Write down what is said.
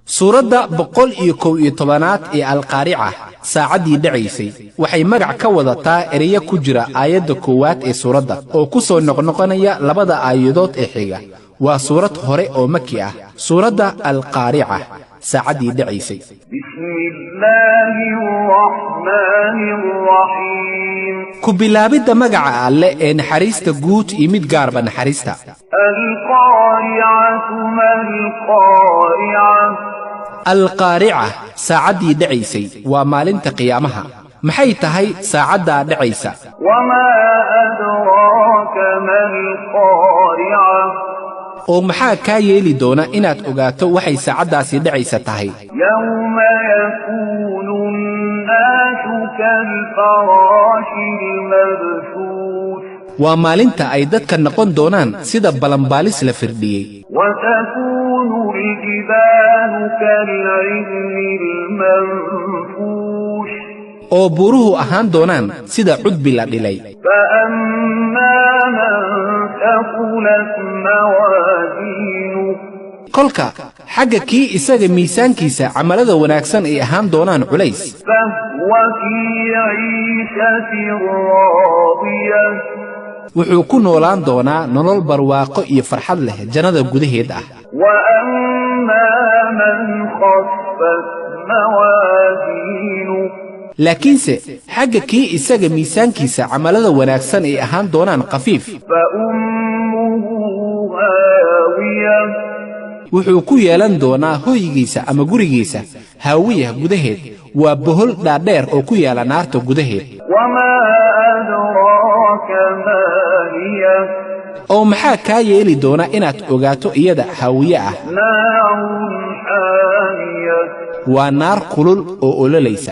suuradda 111 ee Al-Qari'ah saacadii dhacaysay waxay magac ka wadataa ereyo ku jira aayadda koowaad ee suuradda oo ku soo noqnoqonaya labada aayadood ee xiga waa suurad hore oo Makki ah suuradda Al-Qari'ah saacadii dhacaysay bismillahirrahmanirrahim ku bilaabida magaca Alle ee naxariista guud iyo mid gaarba naxariista Al-Qari'ah saacadii dhacaysay waa maalinta qiyaamaha maxay tahay saacada dhacaysa wama adraka mal qari'ah oo maxaa ka yeeli doona inaad ogaato waxay saacadaasi dhacaysa tahay yawma yakunu an-nasu kal farashil mabthus waa maalinta ay dadka noqon doonaan sida balanbaalis la firdhiyay wa takunu al-jibalu kal-'ihni al-manfush oo buruhu ahaan doonaan sida cudbi la dhilay fa amma man thaqulat mawazinu kolka xagga kii isaga miisaankiisa camalada wanaagsan ay ahaan doonaan culays fa huwa fi 'ishatin radiyah wuxuu ku noolaan doonaa nolol barwaaqo iyo farxad leh jannada gudaheed ah wa amma man khaffat mawazinu laakiinse xagga kii isaga miisaankiisa camalada wanaagsan ay ahaan doonaan qafiif fa ummuhu hawiyah wuxuu ku yeelan doonaa hoygiisa ama gurigiisa haawiya gudaheed waa bohol dhaadheer oo ku yaala naarta gudaheed wama adraka ma hiya oo maxaa ka yeeli doona inaad ogaato iyada haawiye ah naarun hamiyah waa naar kulul oo ololaysa